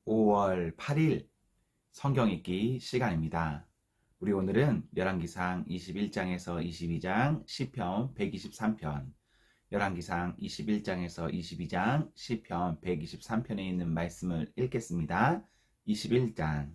5월 8일 성경 읽기 시간입니다. 우리 오늘은 열왕기상 21장에서 22장, 시편 123편, 열왕기상 21장에서 22장, 시편 123편에 있는 말씀을 읽겠습니다. 21장.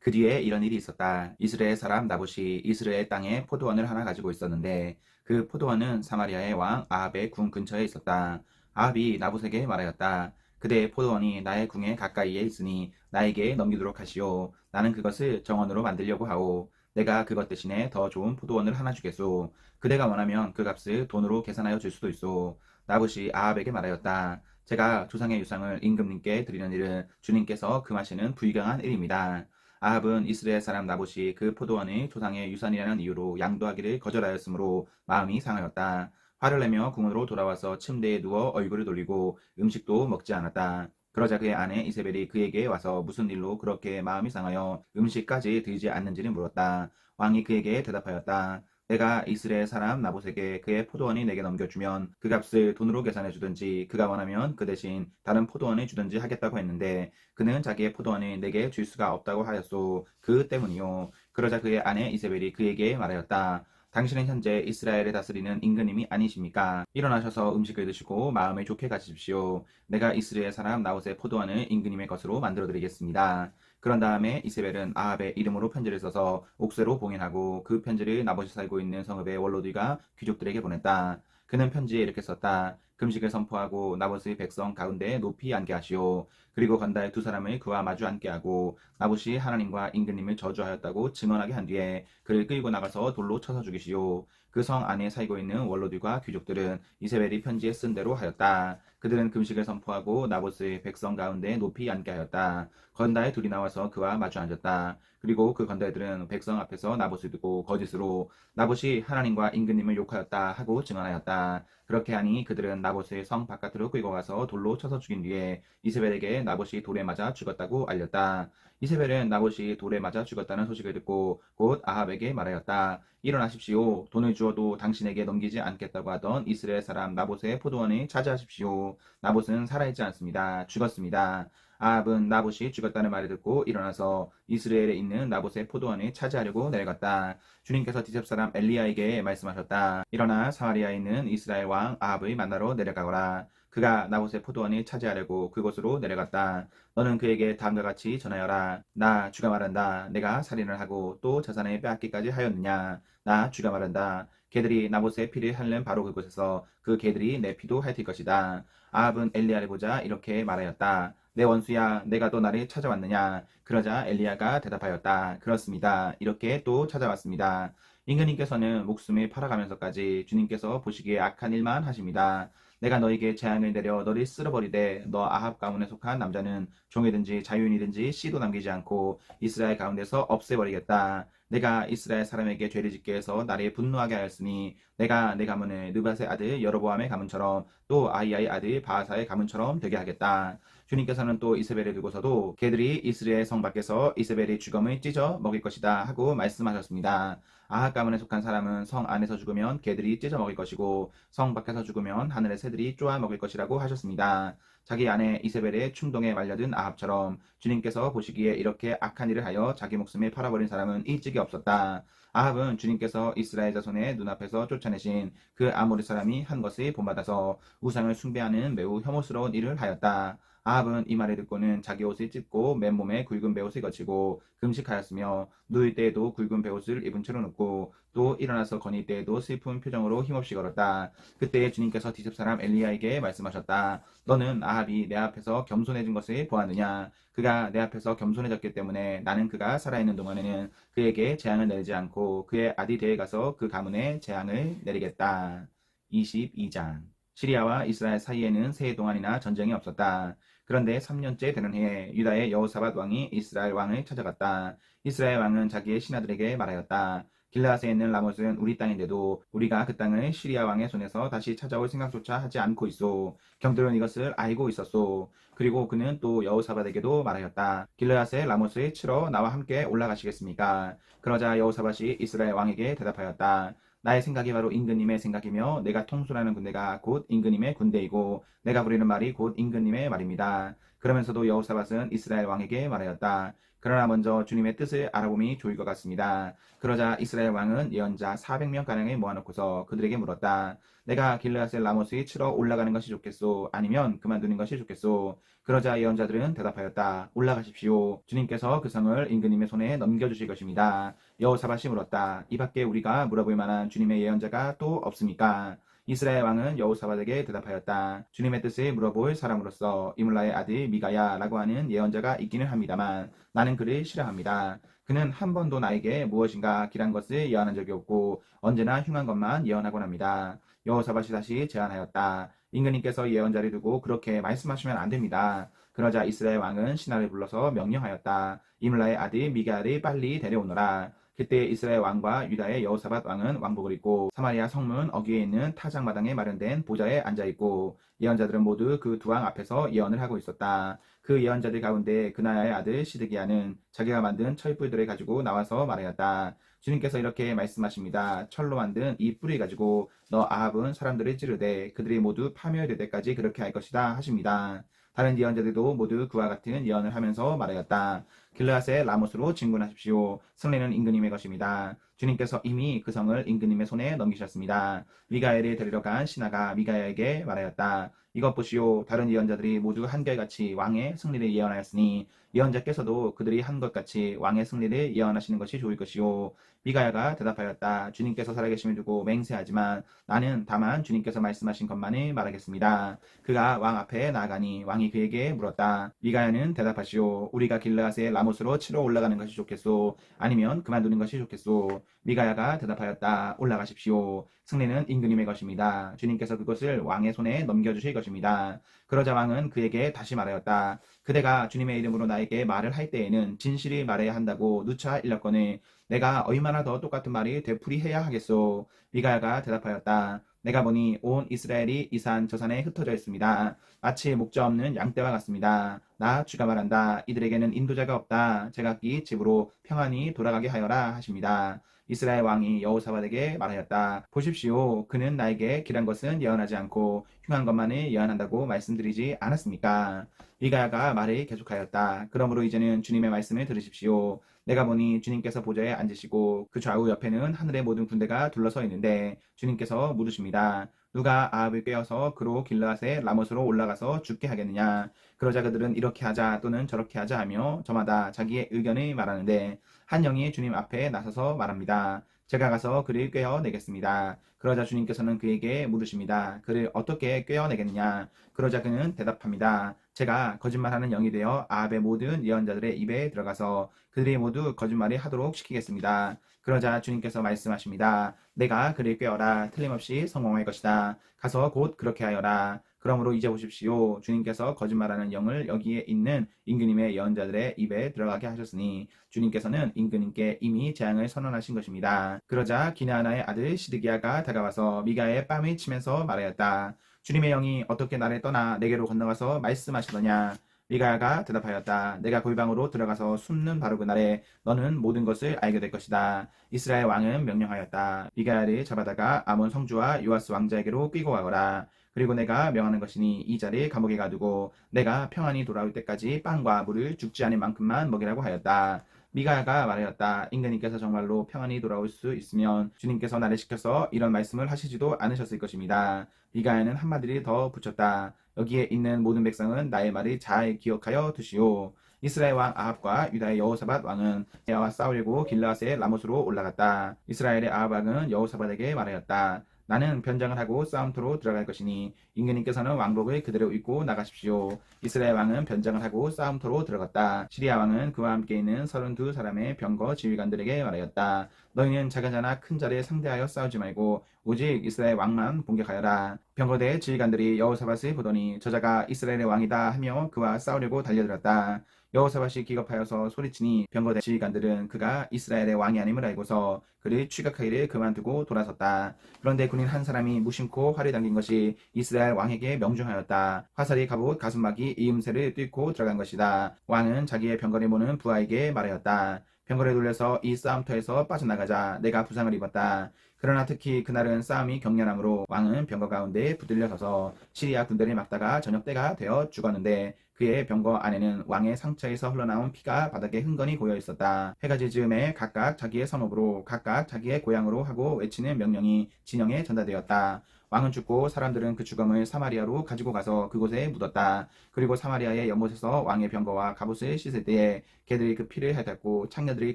그 뒤에 이런 일이 있었다. 이스라엘 사람 나봇이 이스라엘 땅에 포도원을 하나 가지고 있었는데 그 포도원은 사마리아의 왕 아합의 궁 근처에 있었다. 아합이 나봇에게 말하였다. 그대의 포도원이 나의 궁에 가까이에 있으니 나에게 넘기도록 하시오. 나는 그것을 정원으로 만들려고 하오. 내가 그것 대신에 더 좋은 포도원을 하나 주겠소. 그대가 원하면 그 값을 돈으로 계산하여 줄 수도 있소. 나봇이 아합에게 말하였다. 제가 조상의 유상을 임금님께 드리는 일은 주님께서 금하시는 불경한 일입니다. 아합은 이스라엘 사람 나봇이 그 포도원의 조상의 유산이라는 이유로 양도하기를 거절하였으므로 마음이 상하였다. 화를 내며 궁으로 돌아와서 침대에 누워 얼굴을 돌리고 음식도 먹지 않았다. 그러자 그의 아내 이세벨이 그에게 와서 무슨 일로 그렇게 마음이 상하여 음식까지 들지 않는지를 물었다. 왕이 그에게 대답하였다. 내가 이스라엘 사람 나봇에게 그의 포도원이 내게 넘겨주면 그 값을 돈으로 계산해 주든지 그가 원하면 그 대신 다른 포도원을 주든지 하겠다고 했는데 그는 자기의 포도원을 내게 줄 수가 없다고 하였소. 그 때문이요. 그러자 그의 아내 이세벨이 그에게 말하였다. 당신은 현재 이스라엘을 다스리는 임금님이 아니십니까? 일어나셔서 음식을 드시고 마음을 좋게 가지십시오. 내가 이스라엘 사람 나봇의 포도원을 임금님의 것으로 만들어 드리겠습니다. 그런 다음에 이세벨은 아합의 이름으로 편지를 써서 옥새로 봉인하고 그 편지를 나봇이 살고 있는 성읍의 원로들과 귀족들에게 보냈다. 그는 편지에 이렇게 썼다. 금식을 선포하고 나봇의 백성 가운데 높이 앉게 하시오. 그리고 건달 두 사람을 그와 마주 앉게 하고 나봇이 하나님과 임금님을 저주하였다고 증언하게 한 뒤에 그를 끌고 나가서 돌로 쳐서 죽이시오. 그 성 안에 살고 있는 원로들과 귀족들은 이세벨이 편지에 쓴 대로 하였다. 그들은 금식을 선포하고 나봇의 백성 가운데 높이 앉게 하였다. 건달 둘이 나와서 그와 마주 앉았다. 그리고 그 건달들은 백성 앞에서 나봇을 두고 거짓으로 나봇이 하나님과 임금님을 욕하였다 하고 증언하였다. 그렇게 하니 그들은 나봇을 성 바깥으로 끌고 가서 돌로 쳐서 죽인 뒤에 이세벨에게 나봇이 돌에 맞아 죽었다고 알렸다. 이세벨은 나봇이 돌에 맞아 죽었다는 소식을 듣고 곧 아합에게 말하였다. 일어나십시오. 돈을 주어도 당신에게 넘기지 않겠다고 하던 이스라엘 사람 나봇의 포도원을 차지하십시오. 나봇은 살아있지 않습니다. 죽었습니다. 아합은 나봇이 죽었다는 말을 듣고 일어나서 이스라엘에 있는 나봇의 포도원을 차지하려고 내려갔다. 주님께서 디셉 사람 엘리야에게 말씀하셨다. 일어나 사마리아에 있는 이스라엘 왕 아합을 만나러 내려가거라. 그가 나봇의 포도원을 차지하려고 그곳으로 내려갔다. 너는 그에게 다음과 같이 전하여라. 나 주가 말한다. 내가 살인을 하고 또 자산을 빼앗기까지 하였느냐. 나 주가 말한다. 개들이 나봇의 피를 핥는 바로 그곳에서 그 개들이 내 피도 핥을 것이다. 아합은 엘리야를 보자 이렇게 말하였다. 내 원수야, 내가 또 나를 찾아왔느냐? 그러자 엘리야가 대답하였다. 그렇습니다. 이렇게 또 찾아왔습니다. 임금님께서는 목숨을 팔아가면서까지 주님께서 보시기에 악한 일만 하십니다. 내가 너에게 재앙을 내려 너를 쓸어버리되 너 아합 가문에 속한 남자는 종이든지 자유인이든지 씨도 남기지 않고 이스라엘 가운데서 없애버리겠다. 내가 이스라엘 사람에게 죄를 짓게 해서 나를 분노하게 하였으니 내가 내 가문을 느밧의 아들 여로보암의 가문처럼 또 아히야의 아들 바하사의 가문처럼 되게 하겠다. 주님께서는 또 이세벨을 두고서도 개들이 이스라엘 성 밖에서 이세벨의 주검을 찢어 먹일 것이다 하고 말씀하셨습니다. 아합 가문에 속한 사람은 성 안에서 죽으면 개들이 찢어 먹을 것이고 성 밖에서 죽으면 하늘의 새들이 쪼아 먹을 것이라고 하셨습니다. 자기 아내 이세벨의 충동에 말려든 아합처럼 주님께서 보시기에 이렇게 악한 일을 하여 자기 목숨을 팔아버린 사람은 일찍이 없었다. 아합은 주님께서 이스라엘 자손의 눈앞에서 쫓아내신 그 아모리 사람이 한 것을 본받아서 우상을 숭배하는 매우 혐오스러운 일을 하였다. 아합은 이 말을 듣고는 자기 옷을 찢고 맨몸에 굵은 베옷을 거치고 금식하였으며 누울 때에도 굵은 베옷을 입은 채로 눕고 또 일어나서 거닐 때에도 슬픈 표정으로 힘없이 걸었다. 그때 주님께서 디셉 사람 엘리야에게 말씀하셨다. 너는 아합이 내 앞에서 겸손해진 것을 보았느냐? 그가 내 앞에서 겸손해졌기 때문에 나는 그가 살아있는 동안에는 그에게 재앙을 내리지 않고 그의 아디 대에 가서 그 가문에 재앙을 내리겠다. 22장. 시리아와 이스라엘 사이에는 세 해 동안이나 전쟁이 없었다. 그런데 3년째 되는 해에 유다의 여호사밧 왕이 이스라엘 왕을 찾아갔다. 이스라엘 왕은 자기의 신하들에게 말하였다. 길라앗에 있는 라못은 우리 땅인데도 우리가 그 땅을 시리아 왕의 손에서 다시 찾아올 생각조차 하지 않고 있소. 경들은 이것을 알고 있었소. 그리고 그는 또 여호사밧에게도 말하였다. 길라앗의 라못을 치러 나와 함께 올라가시겠습니까? 그러자 여호사밧이 이스라엘 왕에게 대답하였다. 나의 생각이 바로 임금님의 생각이며 내가 통솔하는 군대가 곧 임금님의 군대이고 내가 부리는 말이 곧 임금님의 말입니다. 그러면서도 여호사밧은 이스라엘 왕에게 말하였다. 그러나 먼저 주님의 뜻을 알아봄이 좋을 것 같습니다. 그러자 이스라엘 왕은 예언자 400명가량을 모아놓고서 그들에게 물었다. 내가 길르앗의 라못을 치러 올라가는 것이 좋겠소? 아니면 그만두는 것이 좋겠소? 그러자 예언자들은 대답하였다. 올라가십시오. 주님께서 그 성을 임금님의 손에 넘겨주실 것입니다. 여호사밧이 물었다. 이 밖에 우리가 물어볼 만한 주님의 예언자가 또 없습니까? 이스라엘 왕은 여호사밧에게 대답하였다. 주님의 뜻을 물어볼 사람으로서 이물라의 아들 미가야라고 하는 예언자가 있기는 합니다만 나는 그를 싫어합니다. 그는 한 번도 나에게 무엇인가 길한 것을 예언한 적이 없고 언제나 흉한 것만 예언하곤 합니다. 여호사밧이 다시 제안하였다. 임금님께서 예언자를 두고 그렇게 말씀하시면 안 됩니다. 그러자 이스라엘 왕은 신하를 불러서 명령하였다. 이물라의 아들 미가야를 빨리 데려오너라. 그때 이스라엘 왕과 유다의 여호사밧 왕은 왕복을 입고 사마리아 성문 어귀에 있는 타작마당에 마련된 보좌에 앉아있고 예언자들은 모두 그 두 왕 앞에서 예언을 하고 있었다. 그 예언자들 가운데 그나야의 아들 시드기야는 자기가 만든 철불들을 가지고 나와서 말하였다. 주님께서 이렇게 말씀하십니다. 철로 만든 이 뿔을 가지고 너 아합은 사람들을 찌르되 그들이 모두 파멸될 때까지 그렇게 할 것이다 하십니다. 다른 예언자들도 모두 그와 같은 예언을 하면서 말하였다. 길르앗의 라못으로 진군하십시오. 승리는 임금님의 것입니다. 주님께서 이미 그 성을 임금님의 손에 넘기셨습니다. 미가엘을 데리러 간 신하가 미가야에게 말하였다. 이것 보시오. 다른 예언자들이 모두 한결같이 왕의 승리를 예언하였으니 예언자께서도 그들이 한 것 같이 왕의 승리를 예언하시는 것이 좋을 것이오. 미가야가 대답하였다. 주님께서 살아계심을 두고 맹세하지만 나는 다만 주님께서 말씀하신 것만을 말하겠습니다. 그가 왕 앞에 나아가니 왕이 그에게 물었다. 미가야는 대답하시오. 우리가 길르앗의 라못으로 치러 올라가는 것이 좋겠소? 아니면 그만두는 것이 좋겠소? 미가야가 대답하였다. 올라가십시오. 승리는 임금님의 것입니다. 주님께서 그것을 왕의 손에 넘겨주실 것입니다. 그러자 왕은 그에게 다시 말하였다. 그대가 주님의 이름으로 나에게 말을 할 때에는 진실이 말해야 한다고 누차 일렀거늘 내가 얼마나 더 똑같은 말이 되풀이해야 하겠소? 미가야가 대답하였다. 내가 보니 온 이스라엘이 이 산 저 산에 흩어져 있습니다. 마치 목자 없는 양떼와 같습니다. 나 주가 말한다. 이들에게는 인도자가 없다. 제각기 집으로 평안히 돌아가게 하여라 하십니다. 이스라엘 왕이 여호사밧에게 말하였다. 보십시오. 그는 나에게 길한 것은 예언하지 않고 흉한 것만을 예언한다고 말씀드리지 않았습니까? 미가야가 말을 계속하였다. 그러므로 이제는 주님의 말씀을 들으십시오. 내가 보니 주님께서 보좌에 앉으시고 그 좌우 옆에는 하늘의 모든 군대가 둘러서 있는데 주님께서 물으십니다. 누가 아합을 꿰어서 그로 길르앗의 라못으로 올라가서 죽게 하겠느냐? 그러자 그들은 이렇게 하자 또는 저렇게 하자 하며 저마다 자기의 의견을 말하는데 한 영이 주님 앞에 나서서 말합니다. 제가 가서 그를 꿰어내겠습니다. 그러자 주님께서는 그에게 물으십니다. 그를 어떻게 꿰어내겠느냐? 그러자 그는 대답합니다. 제가 거짓말하는 영이 되어 아합의 모든 예언자들의 입에 들어가서 그들이 모두 거짓말을 하도록 시키겠습니다. 그러자 주님께서 말씀하십니다. 내가 그를 꿰어라. 틀림없이 성공할 것이다. 가서 곧 그렇게 하여라. 그러므로 이제 보십시오. 주님께서 거짓말하는 영을 여기에 있는 임금님의 예언자들의 입에 들어가게 하셨으니 주님께서는 임금님께 이미 재앙을 선언하신 것입니다. 그러자 기느하나의 아들 시드기야가 다가와서 미가의 뺨을 치면서 말하였다. 주님의 영이 어떻게 나를 떠나 내게로 건너가서 말씀하시더냐? 미가야가 대답하였다. 내가 골방으로 들어가서 숨는 바로 그날에 너는 모든 것을 알게 될 것이다. 이스라엘 왕은 명령하였다. 미가야를 잡아다가 아몬 성주와 요아스 왕자에게로 끌고 가거라. 그리고 내가 명하는 것이니 이 자를 감옥에 가두고 내가 평안히 돌아올 때까지 빵과 물을 죽지 않을 만큼만 먹이라고 하였다. 미가야가 말하였다. 임금님께서 정말로 평안히 돌아올 수 있으면 주님께서 나를 시켜서 이런 말씀을 하시지도 않으셨을 것입니다. 미가야는 한마디를 더 붙였다. 여기에 있는 모든 백성은 나의 말을 잘 기억하여 두시오. 이스라엘 왕 아합과 유다의 여호사밧 왕은 야와 싸우려고 길르앗의 라못으로 올라갔다. 이스라엘의 아합 왕은 여호사밧에게 말하였다. 나는 변장을 하고 싸움터로 들어갈 것이니 임금님께서는 왕복을 그대로 입고 나가십시오. 이스라엘 왕은 변장을 하고 싸움터로 들어갔다. 시리아 왕은 그와 함께 있는 32사람의 병거 지휘관들에게 말하였다. 너희는 작은 자나 큰 자를 상대하여 싸우지 말고 오직 이스라엘 왕만 공격하여라. 병거대 지휘관들이 여호사밧을 보더니 저자가 이스라엘의 왕이다 하며 그와 싸우려고 달려들었다. 여호사밧이 기겁하여서 소리치니 병거대 지휘관들은 그가 이스라엘의 왕이 아님을 알고서 그를 취각하기를 그만두고 돌아섰다. 그런데 군인 한 사람이 무심코 활을 당긴 것이 이스라엘 왕에게 명중하였다. 화살이 갑옷 가슴막이 이음새를 뚫고 들어간 것이다. 왕은 자기의 병거를 모는 부하에게 말하였다. 병거를 돌려서 이 싸움터에서 빠져나가자. 내가 부상을 입었다. 그러나 특히 그날은 싸움이 격렬하므로 왕은 병거 가운데 붙들려 서서 시리아 군대를 막다가 저녁 때가 되어 죽었는데 그의 병거 안에는 왕의 상처에서 흘러나온 피가 바닥에 흥건히 고여 있었다. 해가 질 즈음에 각각 자기의 성읍으로 각각 자기의 고향으로 하고 외치는 명령이 진영에 전달되었다. 왕은 죽고 사람들은 그 죽음을 사마리아로 가지고 가서 그곳에 묻었다. 그리고 사마리아의 연못에서 왕의 병거와 갑옷을 씻을 때에 개들이 그 피를 핥았고 창녀들이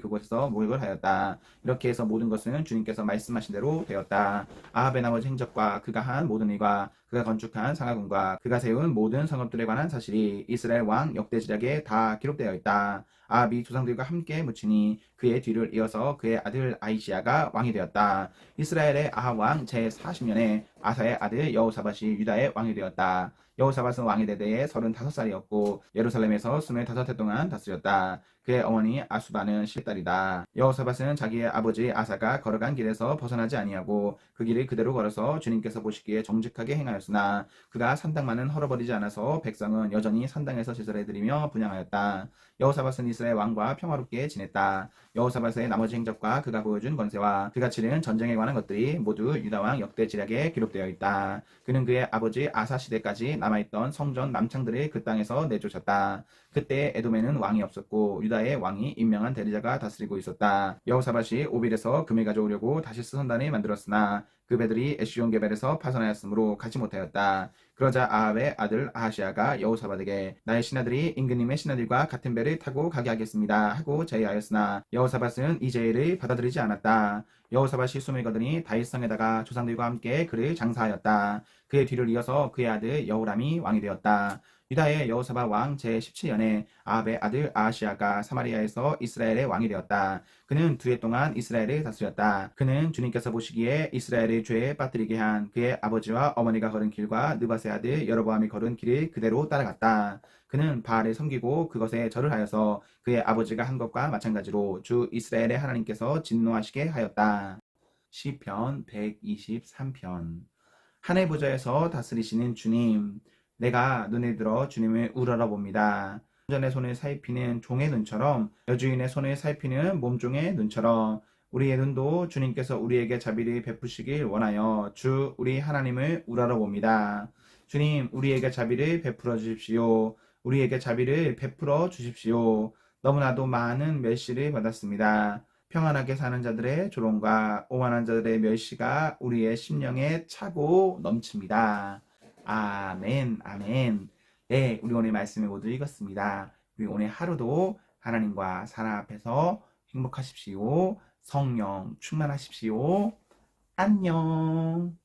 그곳에서 목욕을 하였다. 이렇게 해서 모든 것은 주님께서 말씀하신 대로 되었다. 아합의 나머지 행적과 그가 한 모든 일과 그가 건축한 상하군과 그가 세운 모든 성읍들에 관한 사실이 이스라엘 왕 역대지략에 다 기록되어 있다. 아합이 조상들과 함께 묻히니 그의 뒤를 이어서 그의 아들 아이시야가 왕이 되었다. 이스라엘의 아합 왕 제40년에 아사의 아들 여호사밧이 유다의 왕이 되었다. 여호사밧은 왕이 되되 35살이었고 예루살렘에서 25해 동안 다스렸다. 그의 어머니 아수바는 실딸이다. 여호사밧은 자기의 아버지 아사가 걸어간 길에서 벗어나지 아니하고 그 길을 그대로 걸어서 주님께서 보시기에 정직하게 행하였으나 그가 산당만은 헐어버리지 않아서 백성은 여전히 산당에서 제사를 드리며 분향하였다. 여호사밧은 이스라엘 왕과 평화롭게 지냈다. 여호사밧의 나머지 행적과 그가 보여준 권세와 그가 치른 전쟁에 관한 것들이 모두 유다왕 역대지략에 기록되어 있다. 그는 그의 아버지 아사 시대까지 남아있던 성전 남창들을 그 땅에서 내쫓았다. 그때 에돔에는 왕이 없었고 유다의 왕이 임명한 대리자가 다스리고 있었다. 여호사밧이 오빌에서 금을 가져오려고 다시스 선단을 만들었으나 그 배들이 에시온 게벨에서 파선하였으므로 가지 못하였다. 그러자 아합의 아들 아하시아가 여호사밧에게 나의 신하들이 임금님의 신하들과 같은 배를 타고 가게 하겠습니다 하고 제의하였으나 여호사밧은 이 제의를 받아들이지 않았다. 여호사밧이 숨을 거두니 다윗성에다가 조상들과 함께 그를 장사하였다. 그의 뒤를 이어서 그의 아들 여호람이 왕이 되었다. 유다의 여호사밧 왕 제17년에 아합의 아들 아하시아가 사마리아에서 이스라엘의 왕이 되었다. 그는 2해 동안 이스라엘을 다스렸다. 그는 주님께서 보시기에 이스라엘의 죄에 빠뜨리게 한 그의 아버지와 어머니가 걸은 길과 느밧의 아들 여로보암이 걸은 길을 그대로 따라갔다. 그는 바알을 섬기고 그것에 절을 하여서 그의 아버지가 한 것과 마찬가지로 주 이스라엘의 하나님께서 진노하시게 하였다. 시편 123편. 하늘 보좌에서 다스리시는 주님, 내가 눈을 들어 주님을 우러러봅니다. 전의 손을 살피는 종의 눈처럼 여주인의 손을 살피는 몸종의 눈처럼 우리의 눈도 주님께서 우리에게 자비를 베푸시길 원하여 주 우리 하나님을 우러러봅니다. 주님, 우리에게 자비를 베풀어 주십시오. 우리에게 자비를 베풀어 주십시오. 너무나도 많은 멸시를 받았습니다. 평안하게 사는 자들의 조롱과 오만한 자들의 멸시가 우리의 심령에 차고 넘칩니다. 아멘, 아멘. 네, 우리 오늘 말씀을 모두 읽었습니다. 우리 오늘 하루도 하나님과 사랑 앞에서 행복하십시오. 성령 충만하십시오. 안녕.